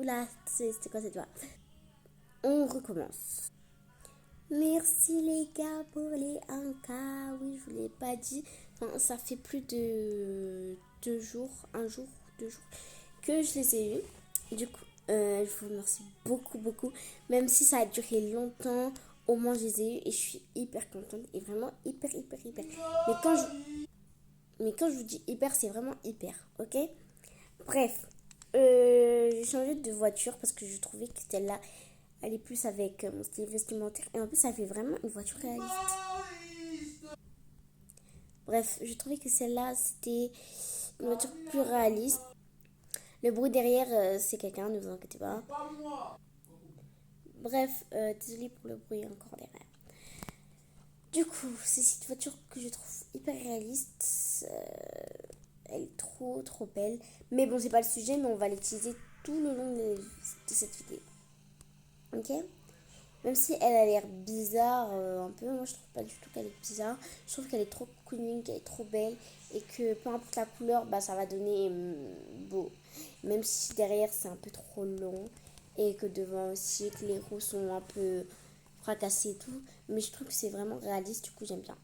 Oula, c'était quoi cette voix? On recommence. Merci les gars pour les 1K. Oui, je vous l'ai pas dit. Enfin, ça fait plus de 2 jours, un jour, 2 jours que je les ai eus. Du coup, je vous remercie beaucoup, beaucoup. Même si ça a duré longtemps, au moins je les ai eus et je suis hyper contente. Et vraiment hyper, hyper, hyper. Mais quand je vous dis hyper, c'est vraiment hyper, ok? Bref, j'ai changé de voiture parce que je trouvais que celle-là allait plus avec mon style vestimentaire. Et en plus, ça fait vraiment une voiture réaliste. Bref, je trouvais que celle-là, c'était une voiture plus réaliste. Le bruit derrière, c'est quelqu'un, ne vous inquiétez pas. Bref, désolé pour le bruit encore derrière. Du coup, c'est cette voiture que je trouve hyper réaliste. Elle est trop, trop belle. Mais bon, c'est pas le sujet, mais on va l'utiliser tout le long de cette vidéo. Ok? Même si elle a l'air bizarre un peu, moi je trouve pas du tout qu'elle est bizarre. Je trouve qu'elle est trop cocooning, qu'elle est trop belle et que peu importe la couleur, bah ça va donner beau. Même si derrière c'est un peu trop long et que devant aussi que les roues sont un peu fracassées et tout. Mais je trouve que c'est vraiment réaliste, du coup j'aime bien.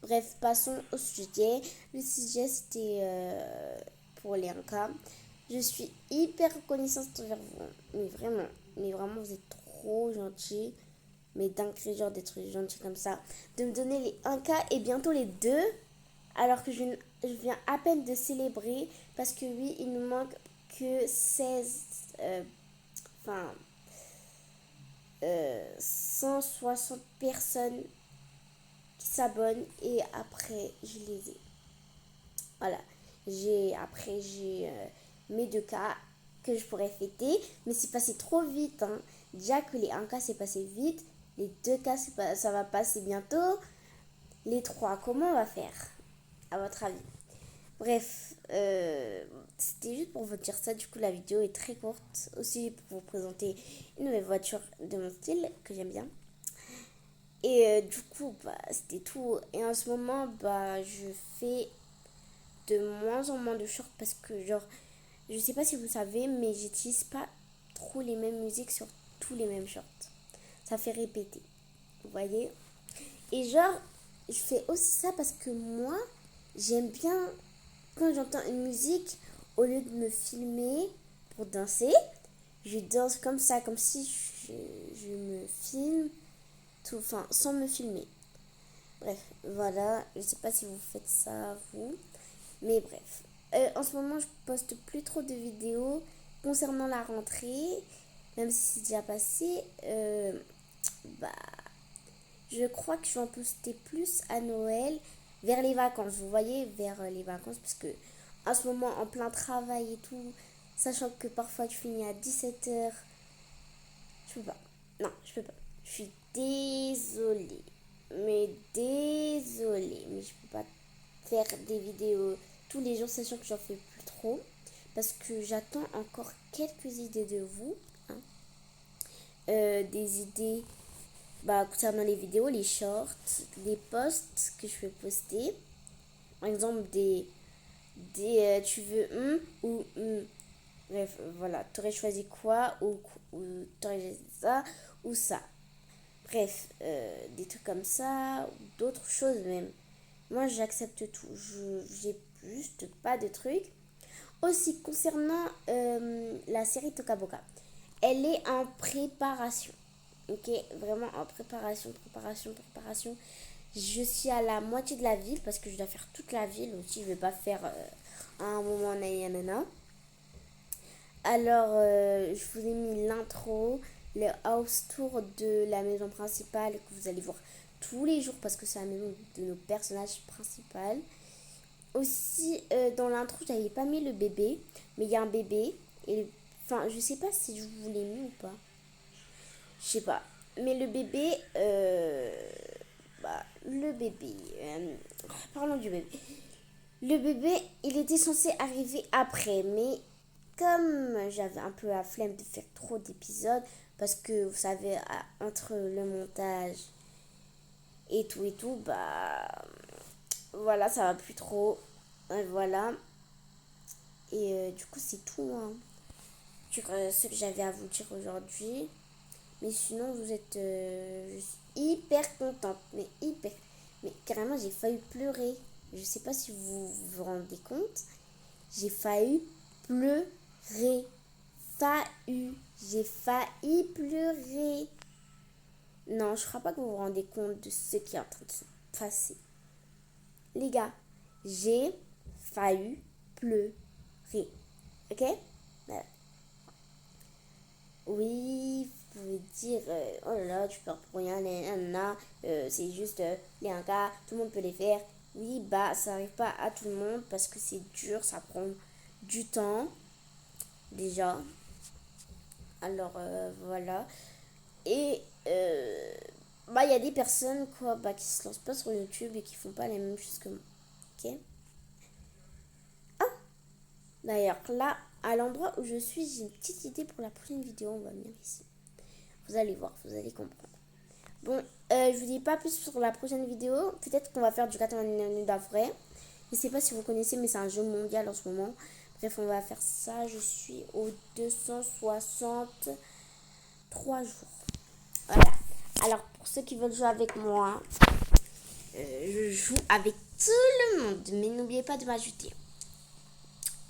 Bref, passons au sujet. Le sujet c'était pour les 1K. Je suis hyper reconnaissante envers vous. Mais vraiment, vous êtes trop gentils. Mais dingue, genre d'être gentil comme ça. De me donner les 1K et bientôt les 2. Alors que je viens à peine de célébrer. Parce que oui, il nous manque que 16. Enfin. 160 personnes qui s'abonnent. Et après, je les ai. Voilà. Après, j'ai mes 2K que je pourrais fêter. Mais c'est passé trop vite. Hein. Déjà que les 1K, c'est passé vite. Les 2K, ça va passer bientôt. Les 3, comment on va faire, à votre avis? Bref, c'était juste pour vous dire ça. Du coup, la vidéo est très courte. Aussi pour vous présenter une nouvelle voiture de mon style que j'aime bien. Et du coup, bah, c'était tout. Et en ce moment, bah, je fais de moins en moins de shorts parce que, genre, je sais pas si vous savez, mais j'utilise pas trop les mêmes musiques sur tous les mêmes shorts. Ça fait répéter. Vous voyez? Et genre, je fais aussi ça parce que moi, j'aime bien quand j'entends une musique, au lieu de me filmer pour danser, je danse comme ça, comme si je me filme, tout, enfin, sans me filmer. Bref, voilà, je sais pas si vous faites ça, vous, mais bref. En ce moment, je poste plus trop de vidéos concernant la rentrée, même si c'est déjà passé. Bah, je crois que je vais en poster plus à Noël, vers les vacances. Vous voyez, vers les vacances, parce que en ce moment, en plein travail et tout, sachant que parfois tu finis à 17h, je peux pas. Non, je peux pas. Je suis désolée. Mais désolée. Mais je peux pas faire des vidéos tous les jours, sachant que j'en fais plus trop. Parce que j'attends encore quelques idées de vous. Hein. Des idées bah, concernant les vidéos, les shorts, les posts que je vais poster. Par exemple, tu veux ou bref, voilà, t'aurais choisi quoi ou t'aurais choisi ça ou ça. Bref, des trucs comme ça ou d'autres choses même. Moi, j'accepte tout. J'ai juste pas de trucs. Aussi, concernant la série Toka Boka, elle est en préparation. Ok, vraiment en préparation, préparation, préparation. Je suis à la moitié de la ville parce que je dois faire toute la ville aussi. Je vais pas faire à un moment nanana. Alors, je vous ai mis l'intro, le house tour de la maison principale que vous allez voir tous les jours parce que c'est la maison de nos personnages principaux. Aussi, dans l'intro, j'avais pas mis le bébé, mais il y a un bébé. Et, enfin, je sais pas si je vous l'ai mis ou pas. Je sais pas. Mais le bébé, parlons du bébé. Le bébé, il était censé arriver après, mais comme j'avais un peu la flemme de faire trop d'épisodes, parce que vous savez, entre le montage et tout, bah voilà, ça va plus trop. Voilà. Et du coup, c'est tout. Hein. dire ce que j'avais à vous dire aujourd'hui. Mais sinon, vous êtes je suis hyper contente. Mais hyper. Mais carrément, j'ai failli pleurer. Je sais pas si vous vous rendez compte. J'ai failli pleurer. J'ai failli pleurer. Non, je crois pas que vous vous rendez compte de ce qui est en train de se passer. Les gars, j'ai failli pleurer. Ok? Voilà. Oui, vous pouvez dire, oh là là, tu pleures pour rien, nanana, c'est juste les cas, tout le monde peut les faire. Oui, bah, ça n'arrive pas à tout le monde parce que c'est dur, ça prend du temps, déjà. Alors, voilà. Et, bah, il y a des personnes, quoi, bah, qui se lancent pas sur YouTube et qui font pas les mêmes choses que moi. Ok? Ah, d'ailleurs, là, à l'endroit où je suis, j'ai une petite idée pour la prochaine vidéo. On va venir ici. Vous allez voir, vous allez comprendre. Bon, je vous dis pas plus sur la prochaine vidéo. Peut-être qu'on va faire du 89 d'avril. Je sais pas si vous connaissez, mais c'est un jeu mondial en ce moment. Bref, on va faire ça. Je suis au 263 jours. Voilà. Alors, pour ceux qui veulent jouer avec moi, je joue avec tout le monde. Mais n'oubliez pas de m'ajouter.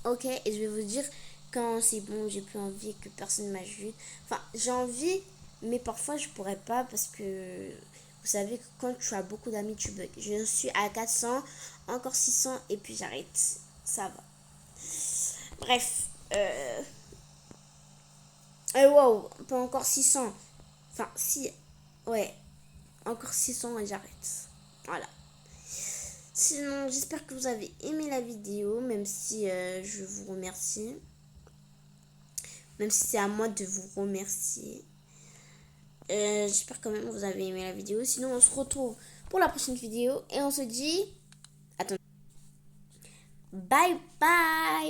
Ok, et je vais vous dire quand c'est bon, j'ai plus envie que personne m'ajoute. Enfin, j'ai envie, mais parfois je pourrais pas parce que vous savez que quand tu as beaucoup d'amis, tu bugs. Je suis à 400, encore 600 et puis j'arrête. Ça va. Bref. Wow, pas encore 600. Enfin, si. Ouais, encore 600 et j'arrête. Voilà. Sinon, j'espère que vous avez aimé la vidéo, même si je vous remercie. Même si c'est à moi de vous remercier. J'espère quand même que vous avez aimé la vidéo. Sinon, on se retrouve pour la prochaine vidéo. Et on se dit... Attends. Bye bye.